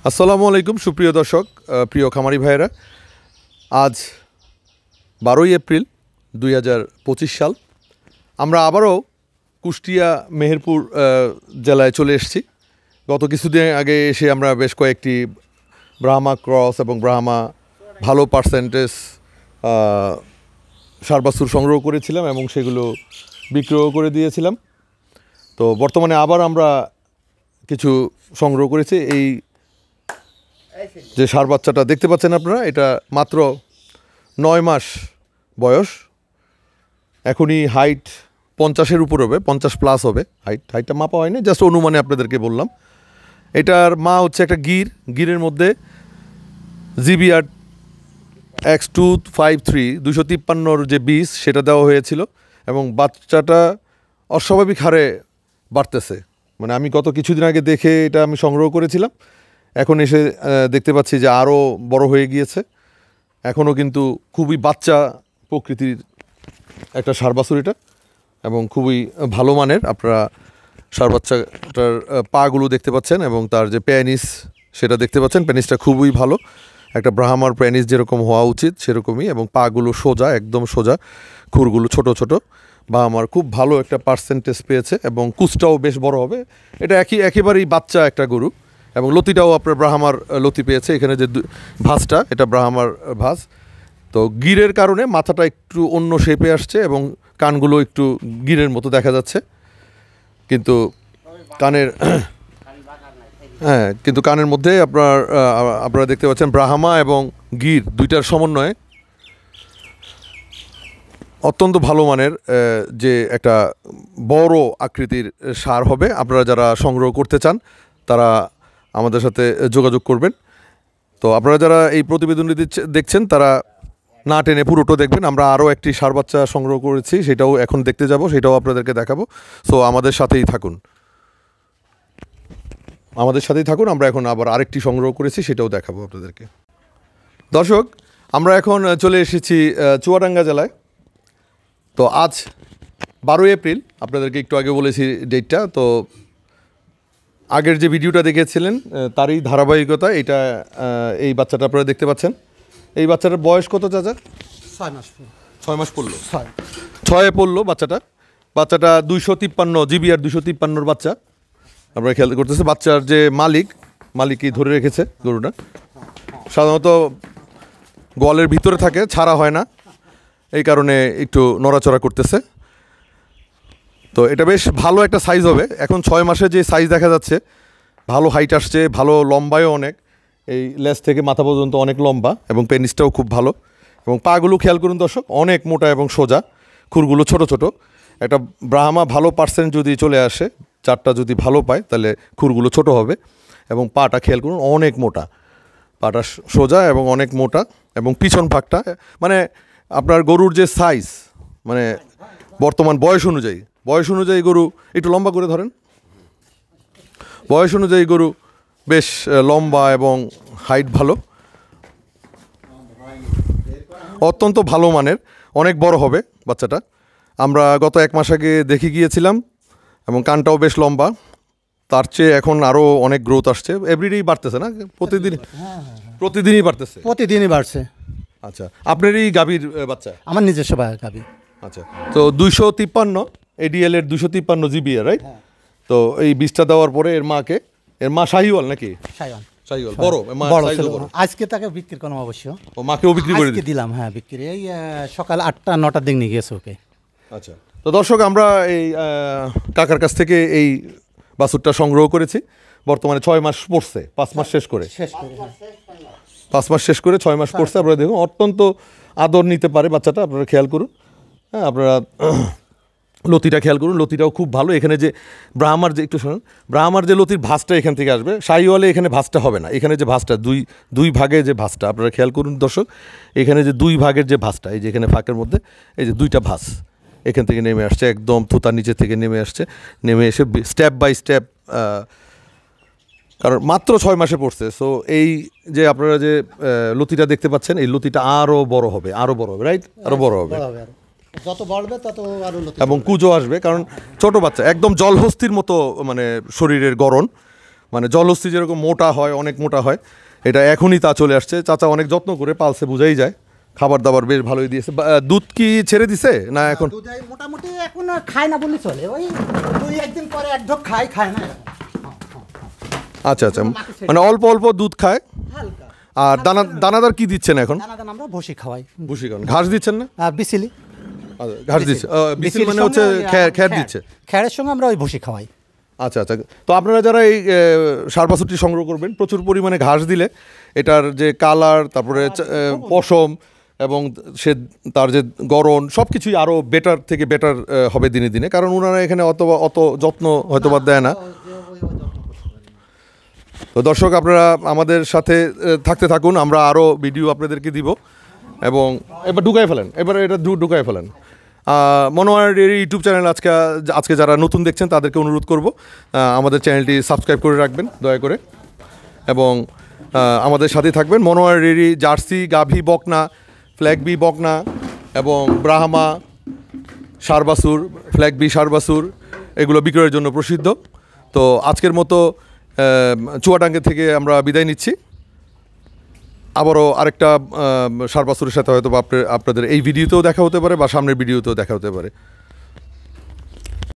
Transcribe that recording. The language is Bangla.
আসসালামু আলাইকুম সুপ্রিয় দর্শক, প্রিয় খামারি ভাইয়েরা। আজ 12ই এপ্রিল 2025 সাল। আমরা আবারও কুষ্টিয়া মেহেরপুর জেলায় চলে এসেছি। গত কিছুদিন আগে এসে আমরা বেশ কয়েকটি ব্রাহ্মা ক্রস এবং ব্রাহ্মা ভালো পার্সেন্টেজ ষাঁড় বাছুর সংগ্রহ করেছিলাম এবং সেগুলো বিক্রয় করে দিয়েছিলাম। তো বর্তমানে আবার আমরা কিছু সংগ্রহ করেছি। এই যে ষাঁড় বাচ্চাটা দেখতে পাচ্ছেন আপনারা, এটা মাত্র 9 মাস বয়স। এখনই হাইট 50-এর উপর হবে, 50+ হবে। হাইটটা মাপা হয়নি, জাস্ট অনুমানে আপনাদেরকে বললাম। এটার মা হচ্ছে একটা গিরের মধ্যে জিবিআর X253 253 যে বীজ সেটা দেওয়া হয়েছিল এবং বাচ্চাটা অস্বাভাবিক হারে বাড়তেছে। মানে আমি গত কিছুদিন আগে দেখে এটা আমি সংগ্রহ করেছিলাম, এখন এসে দেখতে পাচ্ছি যে আরও বড় হয়ে গিয়েছে। এখনও কিন্তু খুবই বাচ্চা প্রকৃতির একটা ষাঁড় বাছুর এটা এবং খুবই ভালো মানের। আপনারা ষাঁড় বাচ্চাটার পাগুলো দেখতে পাচ্ছেন এবং তার যে প্যানিস সেটা দেখতে পাচ্ছেন। প্যানিসটা খুবই ভালো, একটা ব্রাহ্মার প্যানিস যেরকম হওয়া উচিত সেরকমই, এবং পাগুলো সোজা, একদম সোজা, খুরগুলো ছোট ছোট। বা আমার খুব ভালো একটা পার্সেন্টেজ পেয়েছে এবং কুচটাও বেশ বড় হবে। এটা একেবারেই বাচ্চা একটা গরু এবং লতিটাও আপনার ব্রাহ্মার লতি পেয়েছে। এখানে যে ভাঁজটা, এটা ব্রাহ্মার ভাঁজ। তো গিরের কারণে মাথাটা একটু অন্য শেপে আসছে এবং কানগুলো একটু গিরের মতো দেখা যাচ্ছে, কিন্তু কানের কিন্তু কানের মধ্যে আপনারা দেখতে পাচ্ছেন ব্রাহ্মা এবং গির দুইটার সমন্বয়ে অত্যন্ত ভালো মানের যে একটা বড় আকৃতির ষাঁড় হবে। আপনারা যারা সংগ্রহ করতে চান তারা আমাদের সাথে যোগাযোগ করবেন। তো আপনারা যারা এই প্রতিবেদনটি দেখছেন তারা না টেনে পুরোটা দেখবেন। আমরা আরও একটি ষাঁড় বাচ্চা সংগ্রহ করেছি, সেটাও এখন দেখতে যাব, সেটাও আপনাদেরকে দেখাবো। সো আমাদের সাথেই থাকুন, আমরা এখন আবার আরেকটি সংগ্রহ করেছি, সেটাও দেখাবো আপনাদেরকে। দর্শক, আমরা এখন চলে এসেছি চুয়াডাঙ্গা জেলায়। তো আজ 12ই এপ্রিল, আপনাদেরকে একটু আগে বলেছি ডেটটা। তো আগের যে ভিডিওটা দেখেছিলেন তারই ধারাবাহিকতা এটা। এই বাচ্চাটা আপনারা দেখতে পাচ্ছেন। এই বাচ্চাটার বয়স কত চাচা? 6 মাস পড়লো। 6 পড়লো বাচ্চাটা 253 জিবিআর 253 বাচ্চা। আপনারা খেয়াল করতেছে বাচ্চার যে মালিকই ধরে রেখেছে গরুটা। সাধারণত গোয়ালের ভিতরে থাকে, ছাড়া হয় না, এই কারণে একটু নড়াচড়া করতেছে। তো এটা বেশ ভালো একটা সাইজ হবে। এখন 6 মাসে যে সাইজ দেখা যাচ্ছে, ভালো হাইট আসছে, ভালো লম্বায়ও অনেক, এই লেজ থেকে মাথা পর্যন্ত অনেক লম্বা এবং পেনিসটাও খুব ভালো। এবং পাগুলো খেয়াল করুন দর্শক, অনেক মোটা এবং সোজা, খুরগুলো ছোট ছোট। একটা ব্রাহ্মা ভালো পার্সেন্ট যদি চলে আসে, চারটা যদি ভালো পায়, তাহলে খুরগুলো ছোট হবে। এবং পাটা খেয়াল করুন, অনেক মোটা, পাটা সোজা এবং অনেক মোটা। এবং পিছন ভাগটা মানে আপনার গরুর যে সাইজ, মানে বর্তমান বয়স অনুযায়ী গরু একটু লম্বা করে ধরেন, বয়স অনুযায়ী গরু বেশ লম্বা এবং হাইট ভালো, অত্যন্ত ভালো মানের, অনেক বড় হবে বাচ্চাটা। আমরা গত 1 মাস আগে দেখে গিয়েছিলাম এবং কানটাও বেশ লম্বা। তার চেয়ে এখন আরও অনেক গ্রোথ আসছে, এভরিডেই বাড়তেছে না? প্রতিদিনই বাড়ছে। আচ্ছা, আপনার এই গাভীর বাচ্চা? আমার নিজস্ব গাভী। আচ্ছা, তো 253 এডিএল এর 253 জিবিআর, রাইট? তো এই বীজটা দেওয়ার পরে এর মা শাহিওয়াল নাকি? শাহিওয়াল বড়। আজকে তাকে বিক্রি করলাম অবশ্য। ও মাকেও বিক্রি করে দিলাম? হ্যাঁ, বিক্রি এই সকাল 8টা-9টার দিক নিয়ে গেছে ওকে। আচ্ছা, তো দর্শক, আমরা এই কাকার কাছ থেকে এই বাছুরটা সংগ্রহ করেছি। বর্তমানে 6 মাস পড়ছে, 5 মাস শেষ করে 6 মাস পড়ছে। আপনারা দেখুন, অত্যন্ত আদর নিতে পারে বাচ্চাটা, আপনারা খেয়াল করুন। হ্যাঁ, আপনারা লতিটা খেয়াল করুন, লতিটাও খুব ভালো। এখানে যে ব্রাহ্মার যে একটু শুনুন, ব্রাহ্মার যে লতির ভাঁজটা এখান থেকে আসবে, শাহিওয়ালে এখানে ভাঁজটা হবে না। এখানে যে ভাঁজটা দুই ভাগে যে ভাঁজটা, আপনারা খেয়াল করুন দর্শক, এখানে যে 2 ভাগের যে ভাঁজটা, এই যে এখানে ফাঁকের মধ্যে এই যে 2টা ভাঁজ এখান থেকে নেমে আসছে, একদম থুতার নিচে থেকে নেমে এসে স্টেপ বাই স্টেপ, কারণ মাত্র 6 মাসে পড়ছে। সো এই যে আপনারা যে লতিটা দেখতে পাচ্ছেন, এই লতিটা আরও বড় হবে, রাইট? আরও বড় হবে, যত বাড়বে তত আরো এবং কুজো আসবে, কারণ ছোট বাচ্চা একদম জলহস্তির মতো, মানে শরীরের গড়ন, মানে জলহস্তি যেরকম মোটা হয়, অনেক মোটা হয়, এটা এখনই তা চলে আসছে। চাচা অনেক যত্ন করে পালছে, বোঝাই যায়। খাবার দাবার বেশ ভালোই দিয়েছে। দুধ কি ছেড়ে দিছে না এখন? মোটামুটি এখন খায় না বললে চলে, ওই 2-1 দিন পরে এক ঢোক খায় না এরকম। আচ্ছা আচ্ছা, মানে অল্প অল্প দুধ খায়। হালকা। আর দানাদার কি দিচ্ছেন এখন? দানাদার আমরা ভুসি খাওয়াই। ভুসি খান, ঘাস দিচ্ছেন না? বিসিলি। ঘাস দিচ্ছে, বিসিল মানে হচ্ছে খ্যার দিচ্ছে। খ্যারের সঙ্গে আমরা ওই ভুসি খাওয়াই। আচ্ছা আচ্ছা, তো আপনারা যারা এই সার বাছুরটি সংগ্রহ করবেন, প্রচুর পরিমাণে ঘাস দিলে এটার যে কালার, তারপরে পশম এবং তার যে গড়ন, সব কিছুই আরও বেটার থেকে বেটার হবে দিনে দিনে, কারণ ওনারা এখানে অত যত্ন হয়তো বা দেয় না। তো দর্শক, আপনারা আমাদের সাথে থাকতে থাকুন, আমরা আরও ভিডিও আপনাদেরকে দিব। এবং এবার ঢুকাই ফেলেন, এবার এটা ঢুকাই ফেলেন। মনোয়ার ডেইরি ইউটিউব চ্যানেল আজকে যারা নতুন দেখছেন তাদেরকে অনুরোধ করব আমাদের চ্যানেলটি সাবস্ক্রাইব করে রাখবেন দয়া করে, এবং আমাদের সাথেই থাকবেন। মনোয়ার ডেইরি জার্সি, গাভী, বকনা, ফ্ল্যাগবি বকনা এবং ব্রাহ্মা ষাঁড় বাছুর, ফ্ল্যাগবি ষাঁড় বাছুর এগুলো বিক্রয়ের জন্য প্রসিদ্ধ। তো আজকের মতো চুয়াডাঙ্গা থেকে আমরা বিদায় নিচ্ছি। আবারও আরেকটা ষাঁড় বাছুরের সাথে হয়তো আপনাদের এই ভিডিওতেও দেখা হতে পারে বা সামনের ভিডিওতেও দেখা হতে পারে।